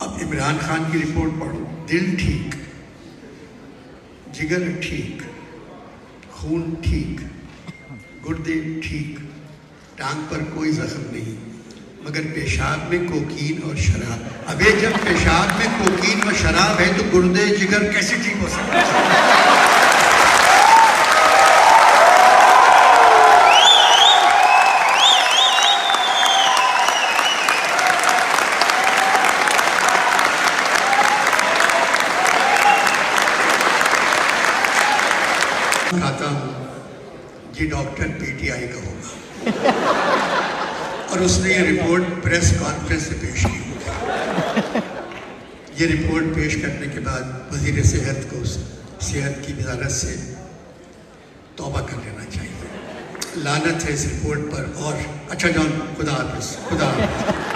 اب عمران خان کی رپورٹ پڑھو، دل ٹھیک، جگر ٹھیک، خون ٹھیک، گردے ٹھیک، ٹانگ پر کوئی زخم نہیں، مگر پیشاب میں کوکین اور شراب۔ اب یہ جب پیشاب میں کوکین اور شراب ہے تو گردے جگر کیسے ٹھیک ہو سکتے ہیں؟ کہتا ہوں یہ ڈاکٹر پی ٹی آئی کا ہوگا اور اس نے یہ رپورٹ پریس کانفرنس سے پیش کی ہوگی۔ یہ رپورٹ پیش کرنے کے بعد وزیر صحت کو صحت کی وزارت سے توبہ کر لینا چاہیے۔ لعنت ہے اس رپورٹ پر۔ اور اچھا جان، خدا حافظ، خدا حافظ۔